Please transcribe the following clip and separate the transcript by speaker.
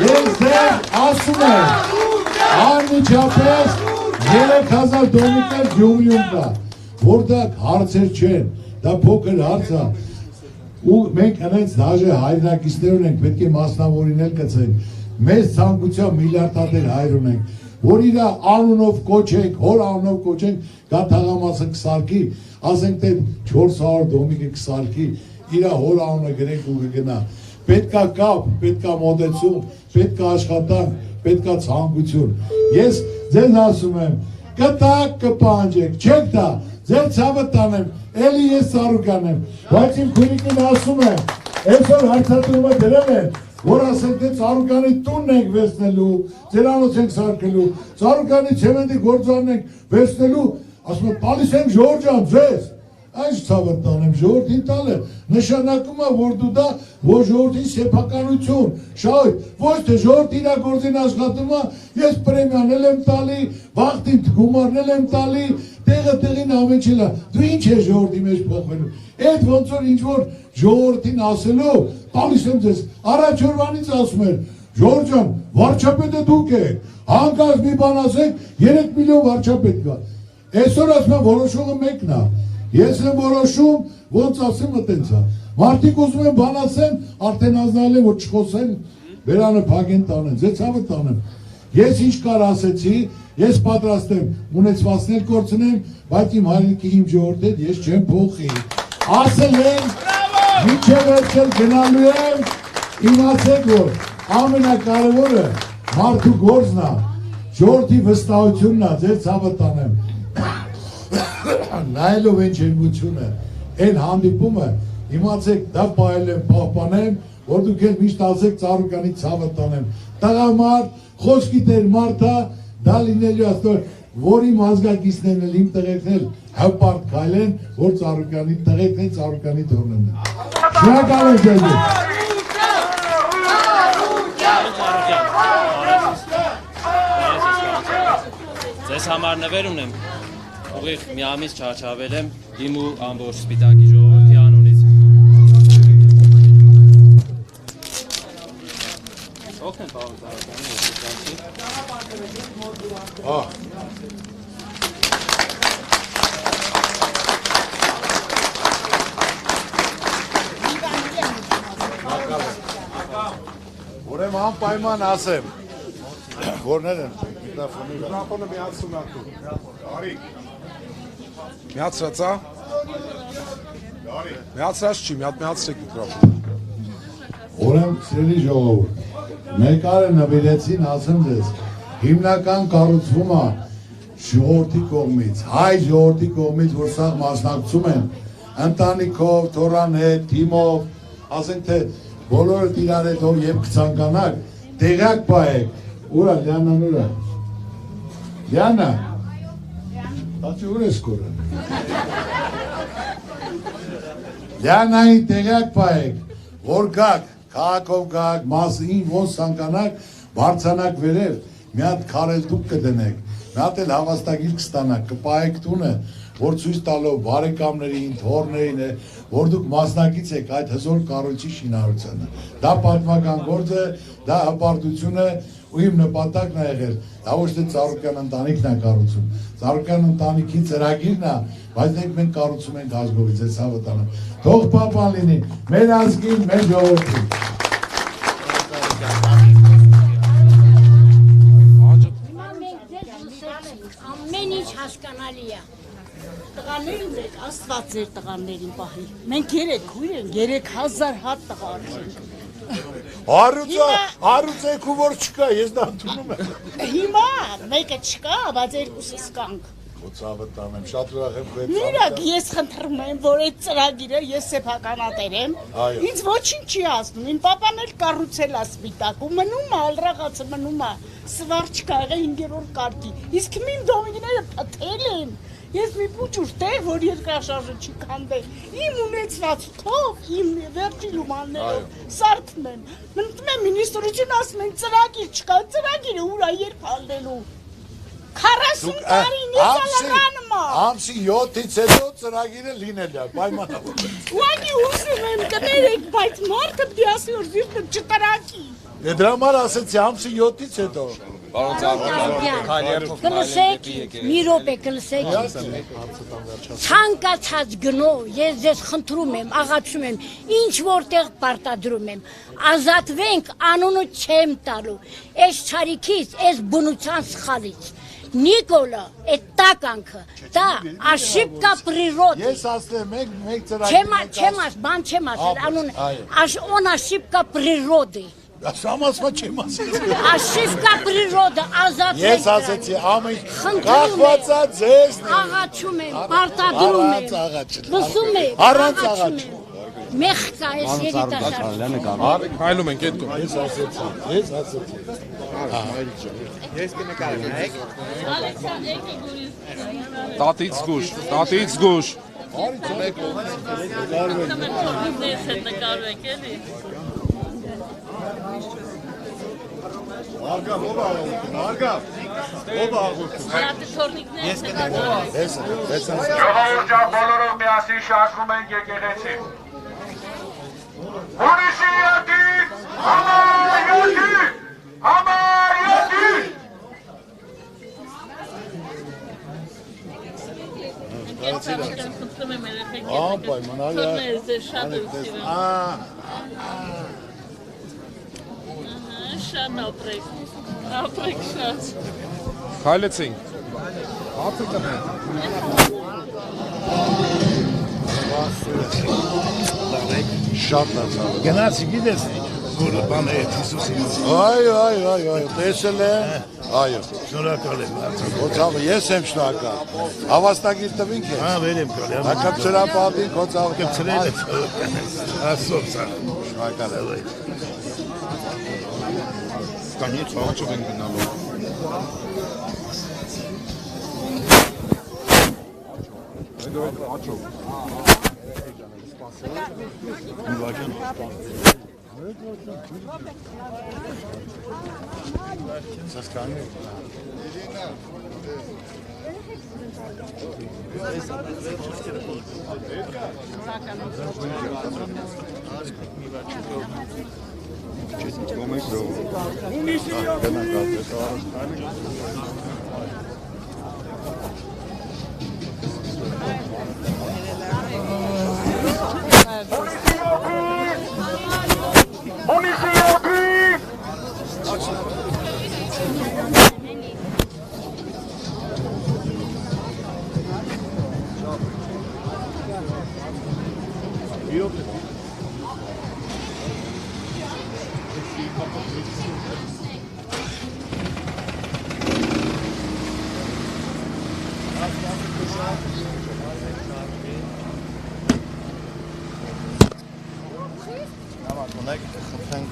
Speaker 1: Ես դեր ասում եմ, անմիջապես 3000 դոմիկներ Գյումրիում կա, որտեղ հարցեր չեն, դա փոքր հարց է, ու մենք հենց դաժե հայրենակիցներ ունենք, պետք է մասնավորինել կցենք, մեզ ցանկության միլիարդատեր հայր ունենք, որ իր անունով կոչենք, հոր անունով կոչենք, գա թաղամասը կսարքի, ասենք թե 400 դոմիկը կսարքի, իր հոր անունը գրենք ու կգնա, պետքա կապ, պետքա մոտեցում, պետքա աշխատանք, պետքա ցանկություն, ես ձեզ ասում եմ, կտակ կպանջեք, չեք տա, ձեր ցավը տանեմ, էլի ես ծառուկանեմ, բայց իմ քույրիկին ասում եմ, այսօր հարցադրումը դրել են, որ ասենք թե ծառուկանի տունն ենք վերցնելու, ձերանոց ենք սարքելու, ծառուկանի ցեմենտի գործարն ենք վերցնելու, ասում եմ, տալիս ենք Ժորժ ջան, ձեզ, այս ցավը տանեմ, ժողովրդին տալը, նշանակում է, որ դու դա ոչ ժողովրդի սեփականություն, շահույթ, ոչ թե ժողովրդի իր գործին աշխատում է, ես պրեմիան եմ տալի, վաղտին գումարն եմ տալի, տեղը տեղին ամեն չի լա, դու ինչ ես ժողովրդի մեջ փոխվելու, այդ ոնց որ ինչ որ ժողովրդին ասելու, տալիս եմ ձեզ, առաջ օրվանից ասում էր, Ժորժ ջան, վարչապետը դուք եք, հանկարծ մի բան ասեք, 3 միլիոն վարչապետ կա, այսօր ասում եմ որոշողը մեկն է, ես եմ որոշում, ոնց ասեմ այտենց է, մարդիկ ուզում են բան ասեն, արդեն ազնալ են, որ չխոսեն, վերանը փագեն տանեն, ձեզ ցավը տանեմ, ես ինչ կար ասեցի, ես պատրաստ եմ ունեցվածքներ կորցնեմ, բայց իմ հայրենիքի իմ ժողովրդի հետ ես չեմ փոխի, ասել եմ, մինչև վերջել գնալու եմ, իմացեք, որ ամենակարևորը մարդու գործն է, ժողովրդի վստահությունն է, ձեր ցավը տանեմ, նայելով են ջերմությունը, են հանդիպումը, իմացեք, դա պահել եմ, պահպանեմ, որ դուք էլ միշտ ասեք ծառուկանի ցավը տանեմ, տղամարդ, խոսքի տեր մարդա, դա լինելու աստոր, որ իմ ազգակիցներն էլ, իմ տղերքն էլ հպարտ քայլեն, որ ծառուկանի տղերքն են, ծառուկանի թորնեն են։ Շնորհակալ եմ ձեզ։
Speaker 2: Ձեզ համար նվեր ունեմ, ուղիղ մի ամիս չարչավել եմ իմ ու ամբողջ Սպիտակի ժողովրդի անունից։ Օգնեն պարոն Ծառուկանի,
Speaker 1: Ուրեմն անպայման ասեմ, որներ են
Speaker 3: Միkrofonu միացում ատու։ Արիկ։ Միացրացա։ Միացրած չի, միացրեք միkrofonu։
Speaker 1: Ուրեմն սիրելի ժողովուրդ, մեկարը նվիրեցին ասեմ ձեզ, հիմնական կառուցումը ժողովրդի կողմից, հայ ժողովրդի կողմից, որ սա մասնակցում են, ընտանիքով, թորան հետ, թիմով, ասենք թե բոլորը իրար հետ ով եւ կցանկանաք, տեղյակ պահեք, ուրա Լիանան ուրա։ Լիանա։ Բացի ուր ես կորը։ Լիանային տեղյակ պահեք, որ գաք, քաղաքով գաք, մասին ոնց ցանկանաք, բարձանակ վերև, մի հատ քարել դուք կդնեք, մի հատ էլ հավաստագիր կստանաք, կպահեք տունը, որ ցույց տալով բարեկամներին, թորներին է, որ դուք մասնակից եք այդ հզոր կառույցի շինարարությանը։ Դա պատմական գործ է, դա հպարտություն է, ու իմ նպատակն է եղել, դա ոչ թե Ծառուկյան ընտանիքն է կառուցում, Ծառուկյան ընտանիքի ծրագիրն է, բայց մենք կառուցում ենք ազգովից, այս հավը տանեմ։ Թող պապան լինի, մեր ազգին, մեր ժողովրդին։
Speaker 4: Ամեն ինչ հասկանալի է։ Տղաներին մեկ Աստված ձեր տղաներին պահի։ Մենք 3 քույր ենք, 3000 հատ տղա ունենք։
Speaker 1: Հարուցեք ու որ չկա, ես դա ընդունում եմ։
Speaker 4: Հիմա մեկը չկա, բայց երկուսս կանք։
Speaker 1: Ցավը տանեմ, շատ ուրախ եմ քո հետ։
Speaker 4: Նույնակ ես խնդրում եմ, որ այդ ծրագիրը ես սեփականատեր եմ։ Ինձ ոչինչ չի ասում։ Իմ պապան էլ կառուցել է Սպիտակում, մնում է, ալրաղացը մնում է։ Սվար չկա, եղել 5-րդ կարգի։ Իսկ իմ դոմիկները փթել են։ Ես մի փուճուր տեղ, որ երկրաշարժը չի քանդել, իմ ունեցվածքով, իմ վերջի լումաններով սարքնեմ։ Մտնում եմ մինիստրություն ասում են ծրագիր չկա, ծրագիրը ուր է երբ հալնելու։ 40 տարին իզալանմա։
Speaker 1: Ամսի 7-ից հետո ծրագիրը լինել է, պայմանավորված։
Speaker 4: Ուղղակի ուզում եմ կներեք, բայց մարդը պիտի ասի որ զիրտը չտրակի։
Speaker 1: Դրա համար ասեցի ամսի 7-ից հետո։
Speaker 5: Կլսեք, մի րոպե կլսեք։ Ցանկացած գնո, ես ձեզ խնդրում եմ, աղաչում եմ, ինչ որտեղ պարտադրում եմ, ազատվենք անունը չեմ տալու, այս չարիքից, այս բնության սխալից։ Նիկոլը, այդ տականքը, դա աշիպկա природы։
Speaker 1: Ես ասեմ, մեկ ծրագիր։
Speaker 5: Բան չեմ ասել, անուն, он աշիպկա природы։
Speaker 1: Սամ ասма չեմ ասել։
Speaker 5: Աշիպկա природы, ազատվենք։
Speaker 1: Ես ասեցի, ամեն կախվածա ձեզ։
Speaker 5: Աղաչում եմ, պարտադրում եմ։ Լսում եք,
Speaker 1: Առանց աղաչում։
Speaker 5: Մեղքա այս երիտասարդ։
Speaker 3: Հայլում ենք այդ կողմ։
Speaker 1: Ես ասեցի։
Speaker 3: Տատից զգուշ, տատից զգուշ։
Speaker 6: Ժողովուրդ ջան, բոլորով միասին շարժվում ենք եկեղեցի։ Հունիսի 7-ից համար 7-ից, համար 7-ից։
Speaker 3: Քայլեցինք։
Speaker 1: Շատ լավ։
Speaker 7: Գնացի գիտես որ բանը Հիսուսի
Speaker 1: Այո, տեսել եմ։ Այո։
Speaker 7: շնորհակալ եմ արդեն։
Speaker 1: Քոցավը ես եմ շնորհակալ։ Հավաստագիր տվինք է։
Speaker 7: Հա վերեմ կալի։
Speaker 1: Հակապցրապատին քոցավը
Speaker 7: կծրել է։ Ասոցա։
Speaker 1: շնորհակալ եմ։
Speaker 3: Կանից աղաչով ենք գնալու։